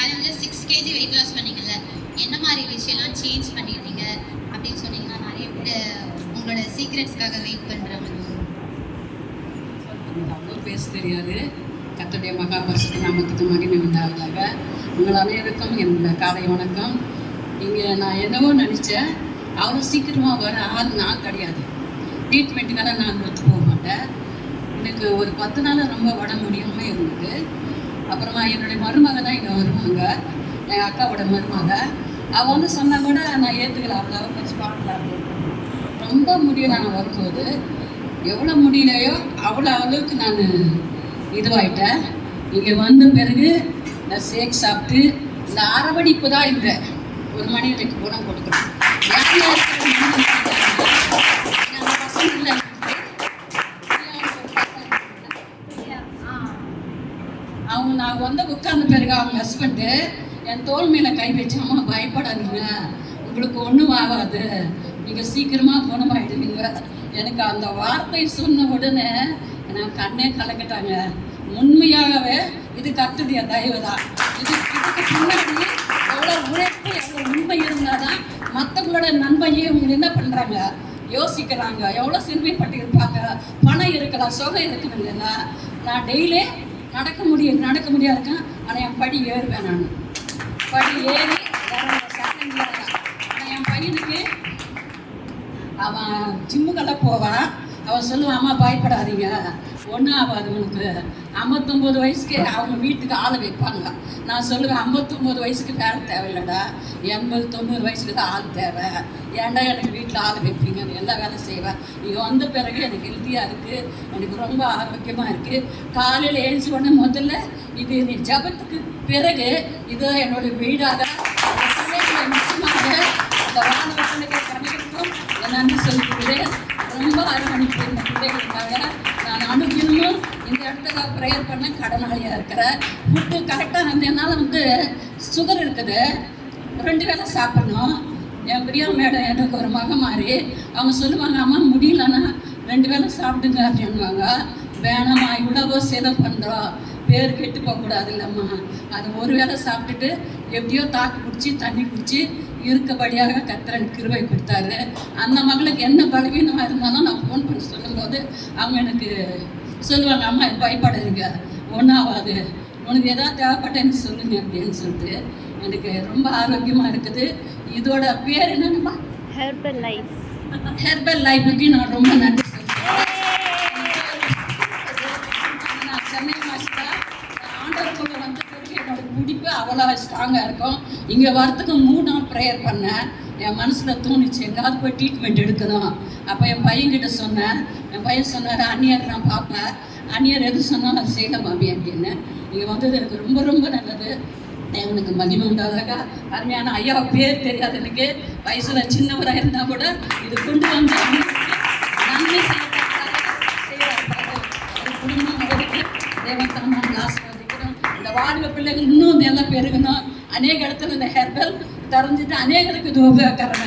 சேலஞ்சில் 6 kg weight loss பண்ணீங்கல்ல, என்ன மாதிரி விஷயம்லாம் சேஞ்ச் பண்ணிட்டீங்க அப்படின்னு சொன்னீங்கன்னா நிறைய பேர் உங்களோட சீக்ரெட்ஸ்க்காக வெயிட் பண்ணுறாங்க. அவ்வளோ பேச தெரியாது. கர்த்தருடைய மகா பரிசுத்த நாமத்துக்கு மகிமை உண்டாவதாக. உங்கள் அனைவருக்கும் என்னோட காலை வணக்கம். இங்கே நான் என்னவோ நினச்சேன், அவ்வளோ சீக்கிரமாக வர ஆள் நான் கிடையாது. ட்ரீட்மெண்ட்டுக்காக நான் ஒத்து போக மாட்டேன். எனக்கு ஒரு 10 நாள் ரொம்ப உடம்பு முடியாமல் இருந்தது. அப்புறமா என்னுடைய மருமக தான் இங்கே வருவாங்க, எங்கள் அக்காவோட மருமக. அவள் வந்து சொன்னால் கூட நான் ஏற்றுக்கல, அவ்வளோ கொஞ்சம் பார்க்கலாம். ரொம்ப முடியல. நான் வரும்போது எவ்வளோ முடியலையோ அவ்வளோ அளவுக்கு நான் இதுவாயிட்டேன். இங்கே வந்த பிறகு நான் ஷேக் சாப்பிட்டு இந்த அரவணைப்பு தான் இந்த ஒரு மனிதனுக்கு குணம் கொடுக்கணும். அவங்க நான் வந்து உட்கார்ந்த பிறகு அவங்க ஹஸ்பண்டு என் தோல் மேலே கை வச்சாமா, பயப்படாதீங்க, உங்களுக்கு ஒன்றும் ஆகாது, நீங்கள் சீக்கிரமாக குணமாயிடுவீங்க. எனக்கு அந்த வார்த்தை சொன்ன உடனே நான் கண்ணே கலக்கிட்டாங்க. உண்மையாகவே இது கர்த்தருடைய தயவு தான். இதுக்கு பின்னாடி எவ்வளோ உழைப்பு, எவ்வளோ உண்மை இருந்தால் தான் மற்றவங்களோட நண்பையே இவங்க என்ன பண்ணுறாங்க, யோசிக்கிறாங்க. எவ்வளோ சிறுமைப்பட்டு இருப்பாங்க, பணம் இருக்கலாம், சுகம் இருக்கணும் இல்லைன்னா. நான் டெய்லி நடக்க முடியாது இருக்கேன். ஆனால் என் படி ஏறுவேன். நான் படி ஏறி செகண்ட் இயர் தான். ஆனால் என் பையனுக்கு அவன் ஜிம்முக்கெல்லாம் போவான். அவன் சொல்லுவான், அம்மா பயப்படாதீங்க, ஒன்றும் ஆகாது உனக்கு. 59 வயசுக்கு அவங்க வீட்டுக்கு ஆளை வைப்பாங்க. நான் சொல்லுவேன், 59 வயசுக்கு வேலை தேவையில்லடா, 80-90 வயசுக்கு தான் ஆள் தேவை. ஏன்டா எனக்கு வீட்டில் ஆள் வைப்பீங்க, எல்லா வேலை செய்வேன். இங்கே வந்த பிறகு எனக்கு ஹெல்த்தியாக இருக்குது, எனக்கு ரொம்ப ஆரோக்கியமாக இருக்குது. காலையில் எழுந்து உடனே முதல்ல இது நீ ஜபத்துக்கு பிறகு இதுதான் என்னோட வீடாக நிச்சயமாக இந்த வானவர்களுக்கு கணிக்கும் நன்றி சொல்லிக்கிறேன். ரொம்ப அரவணைப்பு இந்த பிள்ளைகளுக்காக. நான் அனுதினமும் இந்த இடத்துல ப்ரேயர் பண்ண கடனாளியாக இருக்கிறேன். ஃபுட்டு கரெக்டாக என்னால் வந்து சுகர் இருக்குது, 2 வேளை சாப்பிடணும். என் பிரியா மேடம் எனக்கு ஒரு மக மாதிரி அவங்க சொல்லுவாங்க, அம்மா முடியலன்னா 2 வேளை சாப்பிடுங்க அப்படின்வாங்க. வேணாம்மா, இவ்வளவோ செலவு பண்ணுறோம், பேர் கெட்டு போகக்கூடாது இல்லைம்மா, அது ஒரு வேளை சாப்பிட்டுட்டு எப்படியோ தாக்கு பிடிச்சி தண்ணி குடிச்சு இருக்கபடியாக கர்த்தர் கிருபை கொடுத்தாரு. அந்த மகளுக்கு என்ன பலவீனமாக இருந்தாலும் நான் ஃபோன் பண்ணி சொல்லும்போது அவங்க எனக்கு சொல்லுவாங்க, அம்மா பயப்படாதீங்க, ஒன்றும் ஆகாது, உனக்கு எதாவது தேவைப்பட்டேன்னு சொல்லுங்க அப்படின்னு சொல்லிட்டு எனக்கு ரொம்ப ஆரோக்கியமாக இருக்குது. இதோட பேர் என்னென்னப்பா, ஹெர்பல் லைஃப். ஹெர்பல் லைஃபுக்கு நான் ரொம்ப நன்றி சொல்கிறேன். நான் சென்னை மாஸ்டர் ஆண்டவர்களை வந்து என்னோட குடிப்பு அவ்வளோ ஸ்ட்ராங்காக இருக்கும். இங்கே வரத்துக்கு 3 நாள் ப்ரேயர் பண்ணேன். என் மனசில் தோணுச்சு எங்காவது போய் ட்ரீட்மெண்ட் எடுக்கணும். அப்போ என் பையன்கிட்ட சொன்னேன். என் பையன் சொன்னார், அந்நியர் நான் பார்ப்பேன், அந்நியர் எது சொன்னால் நான் செய்யலாம் மாமி அப்படின்னு. இங்கே வந்தது எனக்கு ரொம்ப ரொம்ப நல்லது. எனக்கு மகிமை உண்டாதாக. அருமையான ஐயா பேர் தெரியாது எனக்கு, வயசில் சின்னவராக இருந்தால் கூட இது கொண்டு வந்து நன்மை செய்யறாரு. குடும்பம் அவருக்கு தேவத்தான ஆசீர்வதிக்கணும். இந்த வாழ்வு பிள்ளைகள் இன்னும் நல்லா பெருகணும். அநேக இடத்துல இந்த ஹெர்பல் திறந்துட்டு அநேகருக்கு இது உபயோகரமாக